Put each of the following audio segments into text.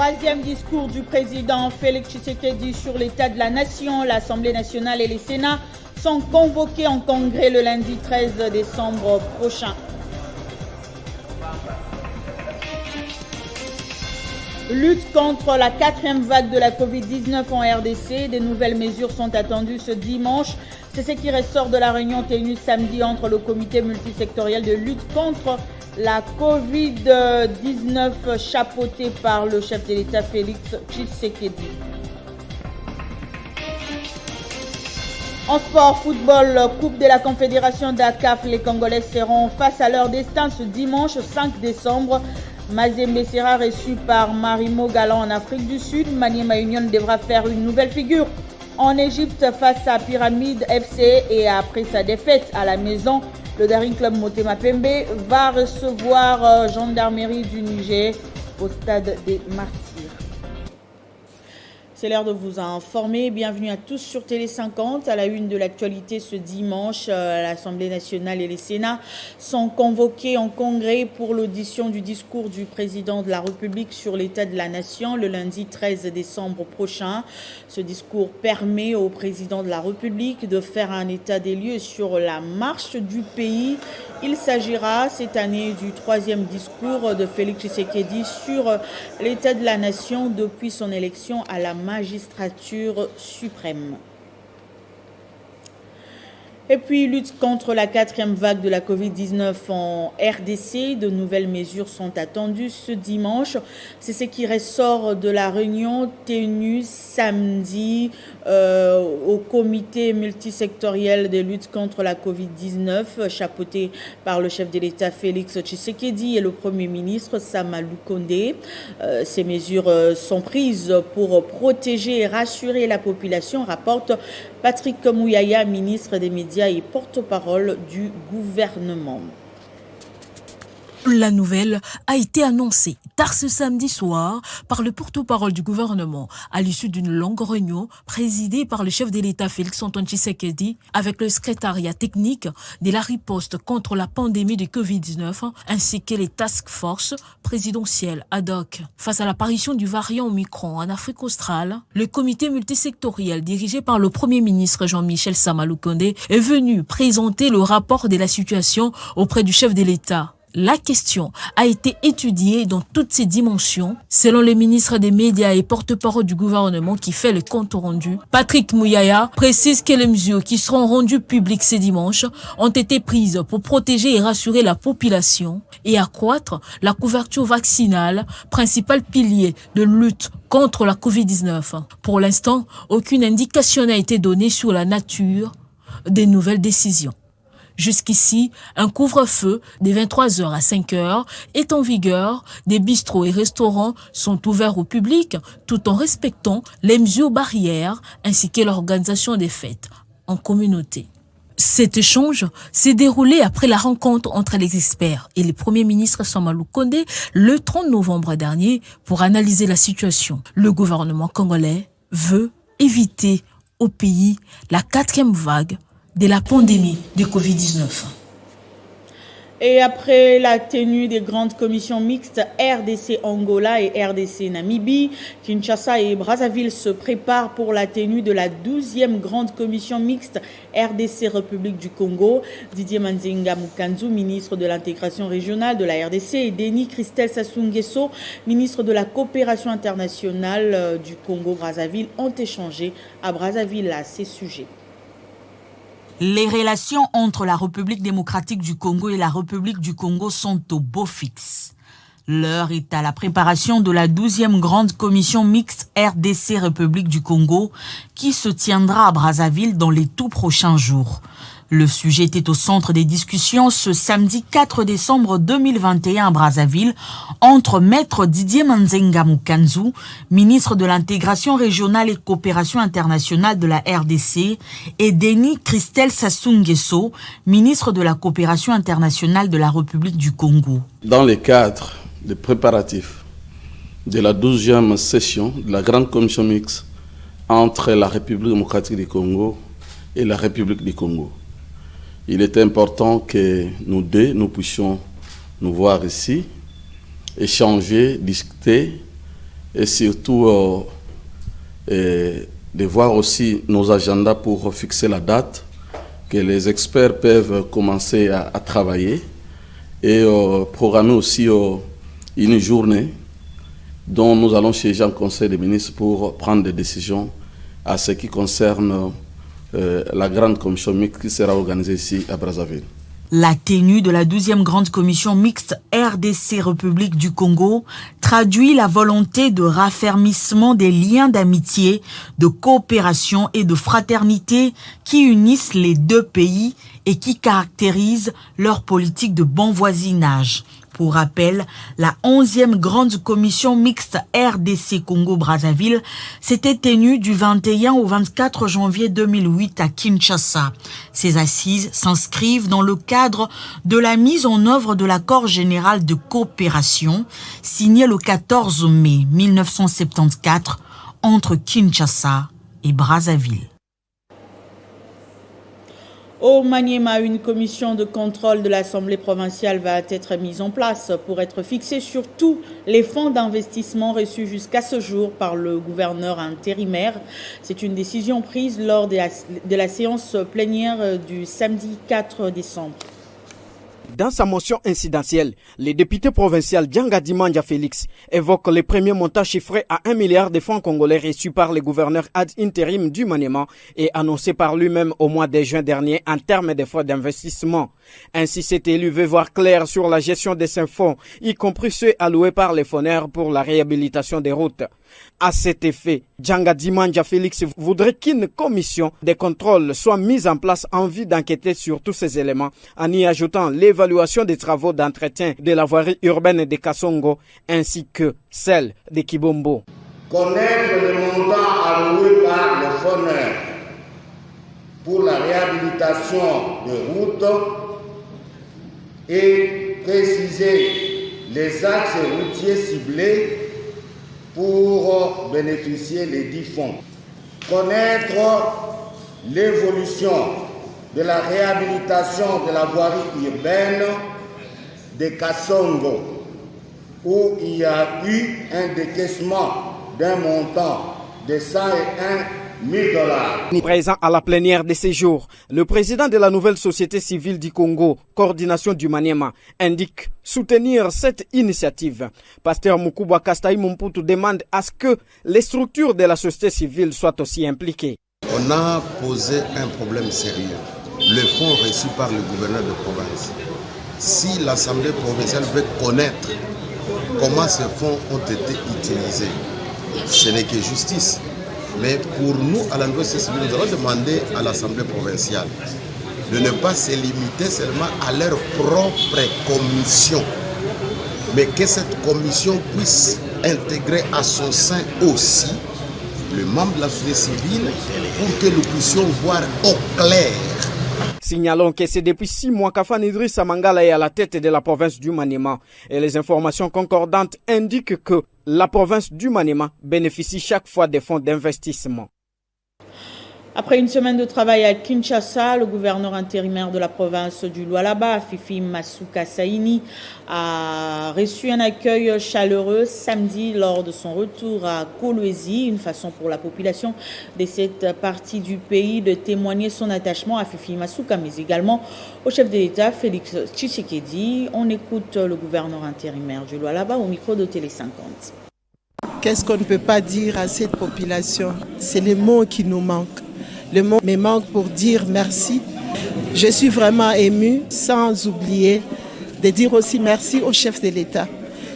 Troisième discours du président Félix Tshisekedi sur l'état de la nation. L'Assemblée nationale et les Sénats sont convoqués en congrès le lundi 13 décembre prochain. Lutte contre la quatrième vague de la Covid-19 en RDC. Des nouvelles mesures sont attendues ce dimanche. C'est ce qui ressort de la réunion tenue samedi entre le comité multisectoriel de lutte contre la Covid-19 chapeauté par le chef de l'État Félix Tshisekedi. En sport, football, Coupe de la Confédération d'ACAF, les Congolais seront face à leur destin ce dimanche 5 décembre. Mazembe sera reçu par Marimo Galant en Afrique du Sud. Maniema Union devra faire une nouvelle figure en Égypte face à Pyramide FC et après sa défaite à la maison, le Daring Club Motema Pembe va recevoir Gendarmerie du Niger au stade des Martyrs. C'est l'heure de vous informer. Bienvenue à tous sur Télé 50. À la une de l'actualité ce dimanche, l'Assemblée nationale et les Sénats sont convoqués en congrès pour l'audition du discours du président de la République sur l'état de la nation le lundi 13 décembre prochain. Ce discours permet au président de la République de faire un état des lieux sur la marche du pays. Il s'agira cette année du troisième discours de Félix Tshisekedi sur l'état de la nation depuis son élection à la magistrature suprême. Et puis, lutte contre la quatrième vague de la Covid-19 en RDC. De nouvelles mesures sont attendues ce dimanche. C'est ce qui ressort de la réunion tenue samedi au comité multisectoriel de lutte contre la Covid-19, chapeauté par le chef de l'État Félix Tshisekedi et le Premier ministre Sama Lukonde. Ces mesures sont prises pour protéger et rassurer la population, rapporte Patrick Mouyaya, ministre des Médias et porte-parole du gouvernement. La nouvelle a été annoncée tard ce samedi soir par le porte-parole du gouvernement à l'issue d'une longue réunion présidée par le chef de l'État Félix-Antoine Tshisekedi avec le secrétariat technique de la riposte contre la pandémie de Covid-19 ainsi que les task force présidentielles ad hoc. Face à l'apparition du variant Omicron en Afrique australe, le comité multisectoriel dirigé par le Premier ministre Jean-Michel Sama Lukonde est venu présenter le rapport de la situation auprès du chef de l'État. La question a été étudiée dans toutes ses dimensions, selon le ministre des Médias et porte-parole du gouvernement qui fait le compte rendu. Patrick Mouyaya précise que les mesures qui seront rendues publiques ce dimanche ont été prises pour protéger et rassurer la population et accroître la couverture vaccinale, principal pilier de lutte contre la Covid-19. Pour l'instant, aucune indication n'a été donnée sur la nature des nouvelles décisions. Jusqu'ici, un couvre-feu de 23h à 5h est en vigueur. Des bistrots et restaurants sont ouverts au public tout en respectant les mesures barrières ainsi que l'organisation des fêtes en communauté. Cet échange s'est déroulé après la rencontre entre les experts et le Premier ministre Sama Lukonde le 30 novembre dernier pour analyser la situation. Le gouvernement congolais veut éviter au pays la quatrième vague de la pandémie de Covid-19. Et après la tenue des grandes commissions mixtes RDC Angola et RDC Namibie, Kinshasa et Brazzaville se préparent pour la tenue de la 12e grande commission mixte RDC République du Congo. Didier Manzenga Mukanzu, ministre de l'intégration régionale de la RDC, et Denis Christel Sassou Nguesso, ministre de la coopération internationale du Congo-Brazzaville, ont échangé à Brazzaville à ces sujets. Les relations entre la République démocratique du Congo et la République du Congo sont au beau fixe. L'heure est à la préparation de la 12e grande commission mixte RDC République du Congo qui se tiendra à Brazzaville dans les tout prochains jours. Le sujet était au centre des discussions ce samedi 4 décembre 2021 à Brazzaville entre Maître Didier Manzenga Mukanzu, ministre de l'intégration régionale et coopération internationale de la RDC, et Denis Christel Sassou Nguesso, ministre de la coopération internationale de la République du Congo. Dans le cadre des préparatifs de la 12e session de la grande commission mixte entre la République démocratique du Congo et la République du Congo, il est important que nous puissions nous voir ici, échanger, discuter et surtout de voir aussi nos agendas pour fixer la date, que les experts peuvent commencer à travailler et programmer aussi une journée dont nous allons siéger en Conseil des ministres pour prendre des décisions à ce qui concerne la grande commission mixte qui sera organisée ici à Brazzaville. La tenue de la 12e grande commission mixte RDC-République du Congo traduit la volonté de raffermissement des liens d'amitié, de coopération et de fraternité qui unissent les deux pays et qui caractérisent leur politique de bon voisinage. Pour rappel, la 11e grande commission mixte RDC Congo-Brazzaville s'était tenue du 21 au 24 janvier 2008 à Kinshasa. Ces assises s'inscrivent dans le cadre de la mise en œuvre de l'accord général de coopération signé le 14 mai 1974 entre Kinshasa et Brazzaville. Au Maniema, une commission de contrôle de l'Assemblée provinciale va être mise en place pour être fixée sur tous les fonds d'investissement reçus jusqu'à ce jour par le gouverneur intérimaire. C'est une décision prise lors de la séance plénière du samedi 4 décembre. Dans sa motion incidentielle, le député provincial Djanga Dimanja Félix évoque les premiers montants chiffrés à 1 milliard de francs congolais reçus par le gouverneur ad intérim du Maniema et annoncés par lui-même au mois de juin dernier en termes de fonds d'investissement. Ainsi, cet élu veut voir clair sur la gestion de ces fonds, y compris ceux alloués par les fonds pour la réhabilitation des routes. À cet effet, Djanga Dimanja Félix voudrait qu'une commission de contrôle soit mise en place en vue d'enquêter sur tous ces éléments, en y ajoutant l'évaluation des travaux d'entretien de la voirie urbaine de Kasongo ainsi que celle de Kibombo. Connaître le montant alloué par le fonds pour la réhabilitation des routes et préciser les axes routiers ciblés pour bénéficier des 10 fonds. Connaître l'évolution de la réhabilitation de la voirie urbaine de Kasongo, où il y a eu un décaissement d'un montant de 101 $. Présent à la plénière de ces jours, le président de la nouvelle société civile du Congo, coordination du Maniema, indique soutenir cette initiative. Pasteur Mukuba Kastaï Mumputu demande à ce que les structures de la société civile soient aussi impliquées. On a posé un problème sérieux. Le fonds reçu par le gouverneur de province. Si l'Assemblée provinciale veut connaître comment ces fonds ont été utilisés, ce n'est que justice. Mais pour nous, à la nouvelle société civile, nous allons demander à l'Assemblée provinciale de ne pas se limiter seulement à leur propre commission, mais que cette commission puisse intégrer à son sein aussi le membre de la société civile pour que nous puissions voir au clair. Signalons que c'est depuis 6 mois qu'Afan Idrissa Mangala est à la tête de la province du Maniema et les informations concordantes indiquent que la province du Maniema bénéficie chaque fois des fonds d'investissement. Après une semaine de travail à Kinshasa, le gouverneur intérimaire de la province du Lualaba, Fifi Masuka Saini, a reçu un accueil chaleureux samedi lors de son retour à Kolwezi, une façon pour la population de cette partie du pays de témoigner son attachement à Fifi Masuka, mais également au chef de l'État, Félix Tshisekedi. On écoute le gouverneur intérimaire du Lualaba au micro de Télé 50. Qu'est-ce qu'on ne peut pas dire à cette population? C'est les mots qui nous manquent. Le mot me manque pour dire merci. Je suis vraiment émue, sans oublier de dire aussi merci au chef de l'État.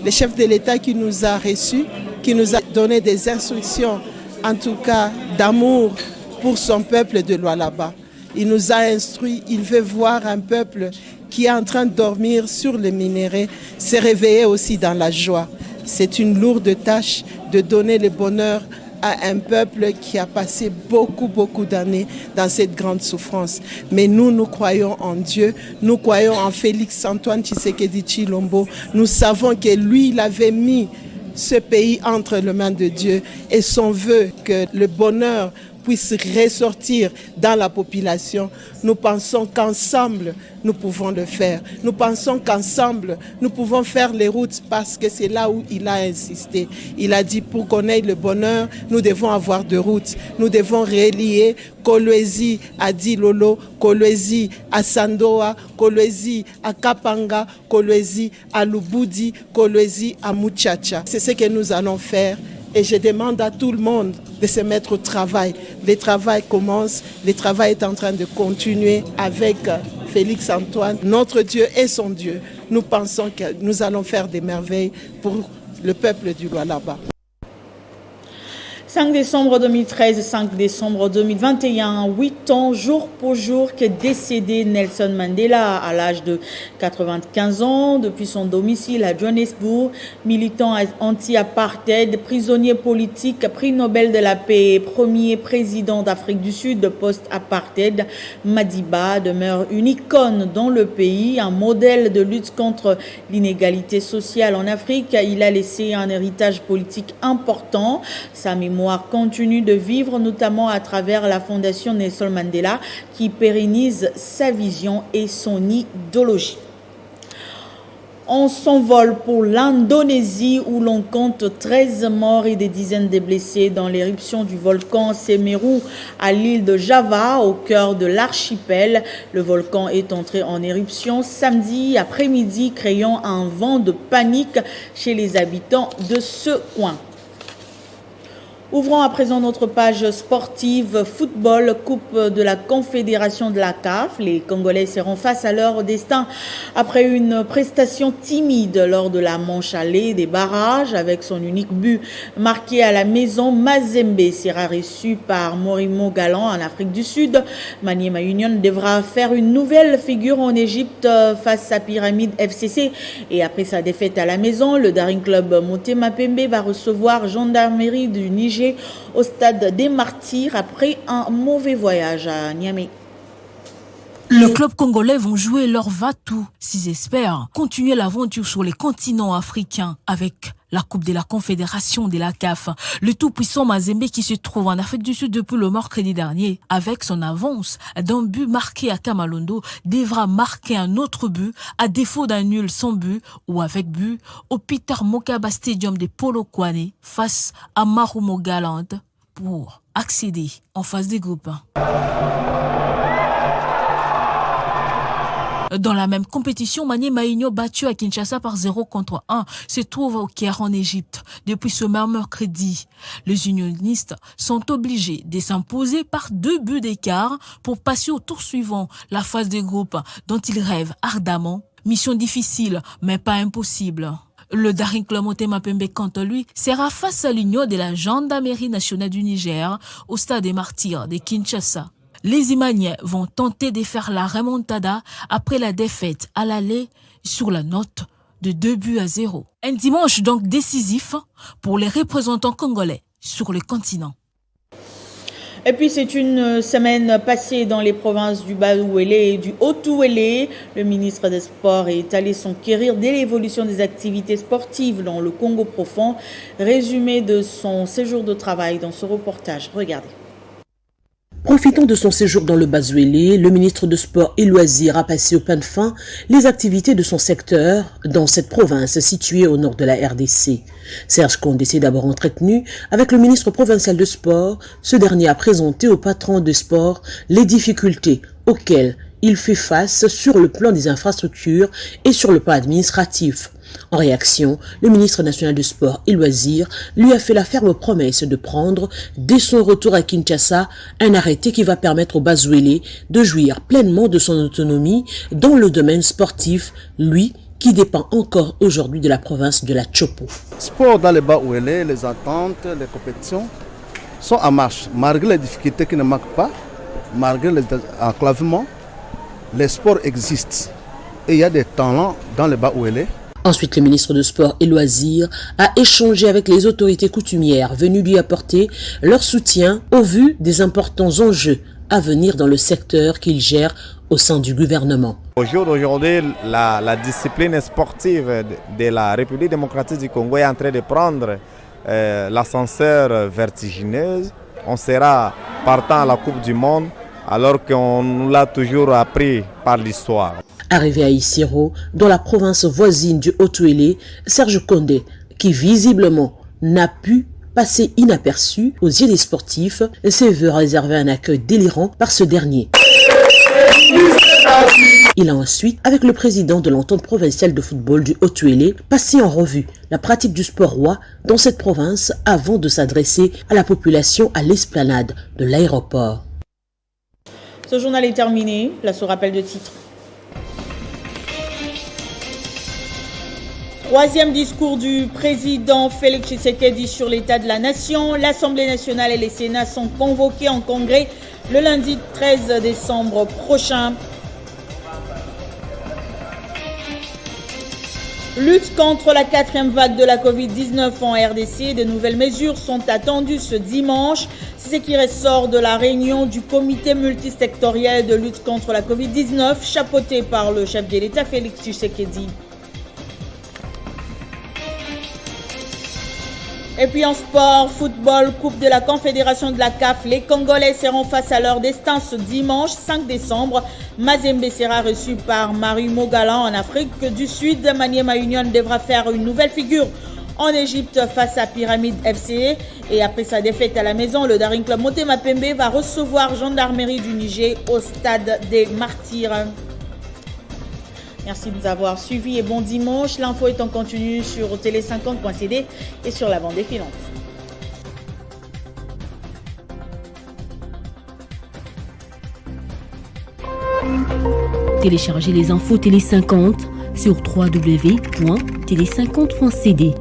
Le chef de l'État qui nous a reçus, qui nous a donné des instructions, en tout cas d'amour pour son peuple de Lualaba. Il nous a instruits, il veut voir un peuple qui est en train de dormir sur le minerai se réveiller aussi dans la joie. C'est une lourde tâche de donner le bonheur à un peuple qui a passé beaucoup d'années dans cette grande souffrance. Mais nous croyons en Dieu, nous croyons en Félix Antoine Tshisekedi Tshilombo. Nous savons que lui, il avait mis ce pays entre les mains de Dieu et son vœu que le bonheur puisse ressortir dans la population. Nous pensons qu'ensemble, nous pouvons le faire. Nous pensons qu'ensemble, nous pouvons faire les routes parce que c'est là où il a insisté. Il a dit pour qu'on ait le bonheur, nous devons avoir de routes. Nous devons relier Kolwezi à Dilolo, Kolwezi à Sandoa, Kolwezi à Kapanga, Kolwezi à Lubudi, Kolwezi à Muchacha. C'est ce que nous allons faire. Et je demande à tout le monde de se mettre au travail. Le travail commence, le travail est en train de continuer avec Félix Antoine. Notre Dieu est son Dieu. Nous pensons que nous allons faire des merveilles pour le peuple du Lualaba. 5 décembre 2013, 5 décembre 2021, 8 ans jour pour jour qu'est décédé Nelson Mandela à l'âge de 95 ans depuis son domicile à Johannesburg, militant anti-apartheid, prisonnier politique, prix Nobel de la paix, premier président d'Afrique du Sud post-apartheid. Madiba demeure une icône dans le pays, un modèle de lutte contre l'inégalité sociale en Afrique. Il a laissé un héritage politique important. Sa mémoire continue de vivre, notamment à travers la fondation Nelson Mandela qui pérennise sa vision et son idéologie. On s'envole pour l'Indonésie où l'on compte 13 morts et des dizaines de blessés dans l'éruption du volcan Semeru à l'île de Java au cœur de l'archipel. Le volcan est entré en éruption samedi après-midi, créant un vent de panique chez les habitants de ce coin. Ouvrons à présent notre page sportive football, Coupe de la Confédération de la CAF. Les Congolais seront face à leur destin après une prestation timide lors de la manche allée des barrages. Avec son unique but marqué à la maison, Mazembe sera reçu par Morimo Galan en Afrique du Sud. Maniema Union devra faire une nouvelle figure en Égypte face à Pyramide FCC. Et après sa défaite à la maison, le Daring Club Motema Pembe va recevoir Gendarmerie du Niger au stade des Martyrs après un mauvais voyage à Niamey. Le club congolais vont jouer leur va-tout s'ils espèrent continuer l'aventure sur les continents africains avec la Coupe de la Confédération de la CAF. Le tout-puissant Mazembe qui se trouve en Afrique du Sud depuis le mercredi dernier, avec son avance d'un but marqué à Kamalondo, devra marquer un autre but à défaut d'un nul sans but ou avec but au Peter Mokaba Stadium de Polokwane face à Marumo Galand pour accéder en phase des groupes. Dans la même compétition, Maniema Union, battu à Kinshasa par 0-1, se trouve au Caire en Égypte. Depuis ce même mercredi, les unionistes sont obligés de s'imposer par 2 buts d'écart pour passer au tour suivant, la phase de groupe dont ils rêvent ardemment. Mission difficile, mais pas impossible. Le Daring Club Motema Pembe, quant à lui, sera face à l'Union de la Gendarmerie nationale du Niger au stade des Martyrs de Kinshasa. Les Imaniens vont tenter de faire la remontada après la défaite à l'aller sur la note de 2-0. Un dimanche donc décisif pour les représentants congolais sur le continent. Et puis c'est une semaine passée dans les provinces du Bas-Ouélé et du Haut-Ouélé. Le ministre des Sports est allé s'enquérir de l'évolution des activités sportives dans le Congo profond. Résumé de son séjour de travail dans ce reportage. Regardez. Profitant de son séjour dans le Bas-Ouélé, le ministre de Sport et Loisirs a passé au pain de fin les activités de son secteur dans cette province située au nord de la RDC. Serge Condé s'est d'abord entretenu avec le ministre provincial de Sport. Ce dernier a présenté au patron de sport les difficultés auxquelles il fait face sur le plan des infrastructures et sur le plan administratif. En réaction, le ministre national du Sport et Loisirs lui a fait la ferme promesse de prendre, dès son retour à Kinshasa, un arrêté qui va permettre au Bas-Ouélé de jouir pleinement de son autonomie dans le domaine sportif, lui qui dépend encore aujourd'hui de la province de la Chopo. Sport dans le Bas-Ouélé, les attentes, les compétitions sont en marche. Malgré les difficultés qui ne manquent pas, malgré les enclavements, les sports existent. Et il y a des talents dans le Bas-Ouélé. Ensuite, le ministre de Sport et Loisirs a échangé avec les autorités coutumières venues lui apporter leur soutien au vu des importants enjeux à venir dans le secteur qu'il gère au sein du gouvernement. Au jour d'aujourd'hui, la discipline sportive de la République démocratique du Congo est en train de prendre l'ascenseur vertigineuse on sera partant à la Coupe du Monde, alors qu'on nous l'a toujours appris par l'histoire. Arrivé à Isiro, dans la province voisine du Haut-Uélé, Serge Condé, qui visiblement n'a pu passer inaperçu aux yeux des sportifs, s'est vu réserver un accueil délirant par ce dernier. Il a ensuite, avec le président de l'entente provinciale de football du Haut-Uélé, passé en revue la pratique du sport roi dans cette province avant de s'adresser à la population à l'esplanade de l'aéroport. Ce journal est terminé. Place au rappel de titres. Troisième discours du président Félix Tshisekedi sur l'état de la nation. L'Assemblée nationale et les Sénats sont convoqués en congrès le lundi 13 décembre prochain. Lutte contre la quatrième vague de la Covid-19 en RDC. De nouvelles mesures sont attendues ce dimanche. C'est ce qui ressort de la réunion du comité multisectoriel de lutte contre la Covid-19, chapeauté par le chef de l'État Félix Tshisekedi. Et puis en sport, football, Coupe de la Confédération de la CAF, les Congolais seront face à leur destin ce dimanche 5 décembre. Mazembe sera reçu par Marimo Galan en Afrique du Sud. Maniema Union devra faire une nouvelle figure en Égypte face à Pyramide FC. Et après sa défaite à la maison, le Daring Club Motema Pembe va recevoir Gendarmerie du Niger au stade des Martyrs. Merci de nous avoir suivis et bon dimanche. L'info est en continu sur télé50.cd et sur la bande défilante. Téléchargez les infos Télé 50 sur www.télé50.cd.